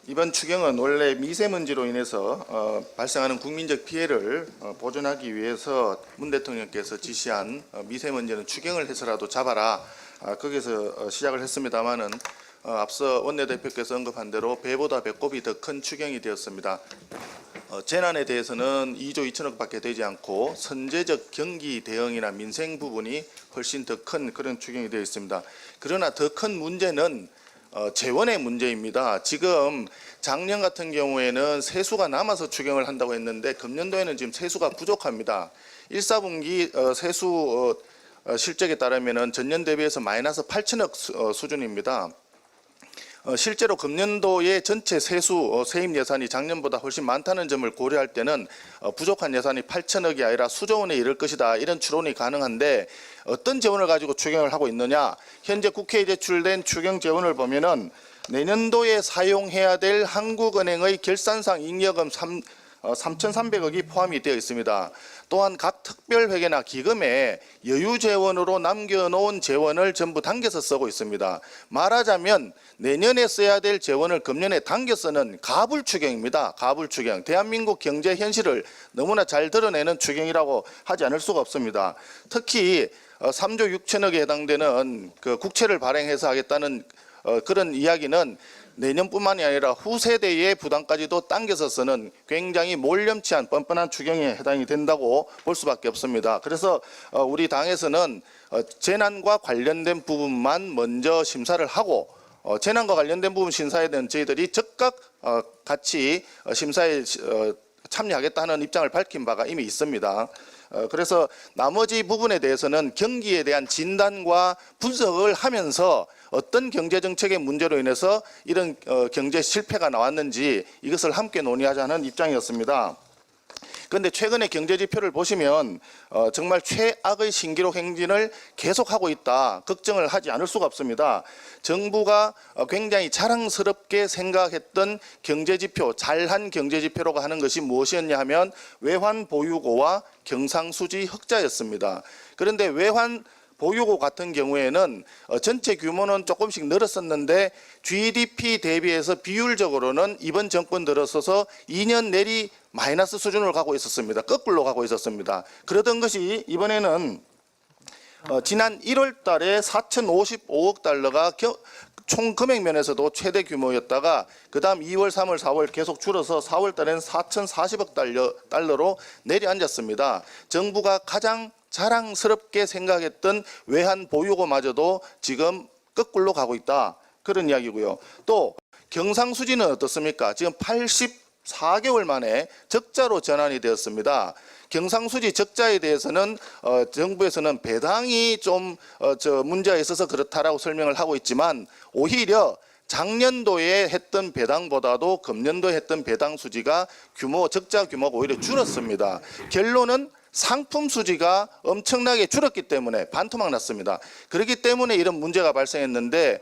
이번 추경은 원래 미세먼지로 인해서 발생하는 국민적 피해를 보존하기 위해서 문 대통령께서 지시한 미세먼지는 추경을 해서라도 잡아라, 거기서 시작을 했습니다마는 앞서 원내대표께서 언급한 대로 배보다 배꼽이 더 큰 추경이 되었습니다. 재난에 대해서는 2조 2천억밖에 되지 않고 선제적 경기 대응이나 민생 부분이 훨씬 더 큰 그런 추경이 되어 있습니다. 그러나 더 큰 문제는 재원의 문제입니다. 지금 작년 같은 경우에는 세수가 남아서 추경을 한다고 했는데 금년도에는 지금 세수가 부족합니다. 1사분기 세수 실적에 따르면 전년 대비해서 마이너스 8천억 수준입니다. 실제로 금년도의 전체 세수 세입 예산이 작년보다 훨씬 많다는 점을 고려할 때는 부족한 예산이 8천억이 아니라 수조 원에 이를 것이다, 이런 추론이 가능한데 어떤 재원을 가지고 추경을 하고 있느냐, 현재 국회에 제출된 추경 재원을 보면은 내년도에 사용해야 될 한국은행의 결산상 잉여금 3,300억이 포함이 되어 있습니다. 또한 각 특별회계나 기금에 여유 재원으로 남겨놓은 재원을 전부 당겨서 쓰고 있습니다. 말하자면 내년에 써야 될 재원을 금년에 당겨 쓰는 가불 추경입니다. 가불 추경. 대한민국 경제 현실을 너무나 잘 드러내는 추경이라고 하지 않을 수가 없습니다. 특히 3조 6천억에 해당되는 그 국채를 발행해서 하겠다는 그런 이야기는 내년뿐만이 아니라 후세대의 부담까지도 당겨서 쓰는 굉장히 몰렴치한 뻔뻔한 추경에 해당이 된다고 볼 수밖에 없습니다. 그래서 우리 당에서는 재난과 관련된 부분만 먼저 심사를 하고 재난과 관련된 부분 심사에 대한 저희들이 즉각 같이 심사에 참여하겠다는 입장을 밝힌 바가 이미 있습니다. 그래서 나머지 부분에 대해서는 경기에 대한 진단과 분석을 하면서 어떤 경제정책의 문제로 인해서 이런 경제 실패가 나왔는지 이것을 함께 논의하자는 입장이었습니다. 그런데 최근의 경제지표를 보시면 정말 최악의 신기록 행진을 계속하고 있다, 걱정을 하지 않을 수가 없습니다. 정부가 굉장히 자랑스럽게 생각했던 경제지표, 잘한 경제지표라고 하는 것이 무엇이었냐 하면 외환 보유고와 경상수지 흑자였습니다. 그런데 외환 보유고 같은 경우에는 전체 규모는 조금씩 늘었었는데 GDP 대비해서 비율적으로는 이번 정권 들어서서 2년 내리 마이너스 수준을 가고 있었습니다. 거꾸로 가고 있었습니다. 그러던 것이 이번에는 지난 1월 달에 4,055억 달러가 총 금액 면에서도 최대 규모였다가 그 다음 2월, 3월, 4월 계속 줄어서 4월 달에는 4,040억 달러로 내려앉았습니다. 정부가 가장 자랑스럽게 생각했던 외환 보유고마저도 지금 거꾸로 가고 있다, 그런 이야기고요. 또 경상수지는 어떻습니까? 지금 84개월 만에 적자로 전환이 되었습니다. 경상수지 적자에 대해서는 정부에서는 배당이 좀 문제가 있어서 그렇다라고 설명을 하고 있지만 오히려 작년도에 했던 배당보다도 금년도에 했던 배당 수지가 적자 규모가 오히려 줄었습니다. 결론은 상품 수지가 엄청나게 줄었기 때문에 반토막 났습니다. 그렇기 때문에 이런 문제가 발생했는데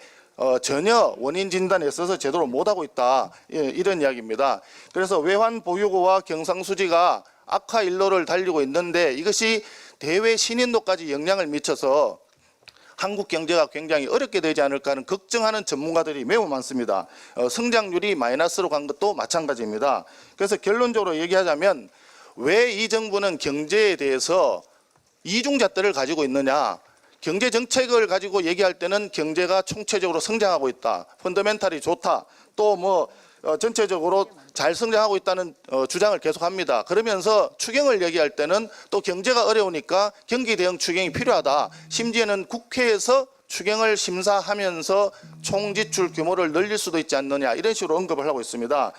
전혀 원인 진단에 있어서 제대로 못하고 있다, 이런 이야기입니다. 그래서 외환 보유고와 경상수지가 악화 일로를 달리고 있는데 이것이 대외 신인도까지 영향을 미쳐서 한국 경제가 굉장히 어렵게 되지 않을까 하는 걱정하는 전문가들이 매우 많습니다. 성장률이 마이너스로 간 것도 마찬가지입니다. 그래서 결론적으로 얘기하자면 왜 이 정부는 경제에 대해서 이중잣대를 가지고 있느냐, 경제 정책을 가지고 얘기할 때는 경제가 총체적으로 성장하고 있다, 펀더멘탈이 좋다, 또 전체적으로 잘 성장하고 있다는 주장을 계속합니다. 그러면서 추경을 얘기할 때는 또 경제가 어려우니까 경기 대응 추경이 필요하다, 심지어는 국회에서 추경을 심사하면서 총지출 규모를 늘릴 수도 있지 않느냐, 이런 식으로 언급을 하고 있습니다.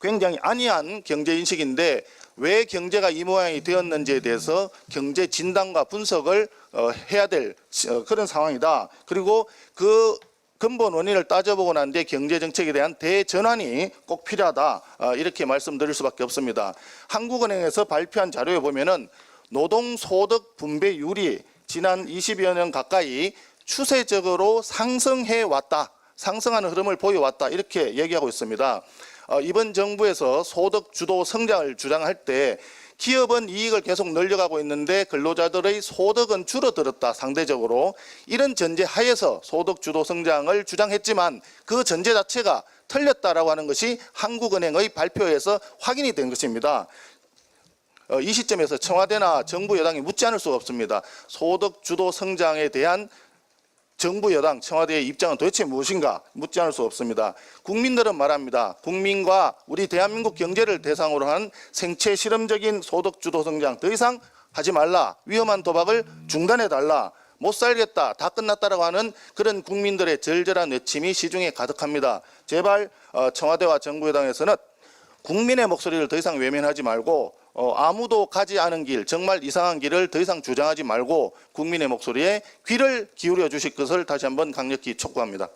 굉장히 안이한 경제 인식인데 왜 경제가 이 모양이 되었는지에 대해서 경제 진단과 분석을 해야 될 그런 상황이다. 그리고 그 근본 원인을 따져보고 난 뒤에 경제정책에 대한 대전환이 꼭 필요하다, 이렇게 말씀드릴 수밖에 없습니다. 한국은행에서 발표한 자료에 보면은 노동소득 분배율이 지난 20여 년 가까이 추세적으로 상승해 왔다, 상승하는 흐름을 보여왔다, 이렇게 얘기하고 있습니다. 이번 정부에서 소득 주도 성장을 주장할 때 기업은 이익을 계속 늘려가고 있는데 근로자들의 소득은 줄어들었다, 상대적으로. 이런 전제 하에서 소득 주도 성장을 주장했지만 그 전제 자체가 틀렸다라고 하는 것이 한국은행의 발표에서 확인이 된 것입니다. 이 시점에서 청와대나 정부 여당이 묻지 않을 수가 없습니다. 소득 주도 성장에 대한 정부 여당 청와대의 입장은 도대체 무엇인가 묻지 않을 수 없습니다. 국민들은 말합니다. 국민과 우리 대한민국 경제를 대상으로 한 생체 실험적인 소득 주도 성장 더 이상 하지 말라. 위험한 도박을 중단해달라. 못 살겠다. 다 끝났다라고 하는 그런 국민들의 절절한 외침이 시중에 가득합니다. 제발 청와대와 정부 여당에서는 국민의 목소리를 더 이상 외면하지 말고 아무도 가지 않은 길, 정말 이상한 길을 더 이상 주장하지 말고 국민의 목소리에 귀를 기울여 주실 것을 다시 한번 강력히 촉구합니다.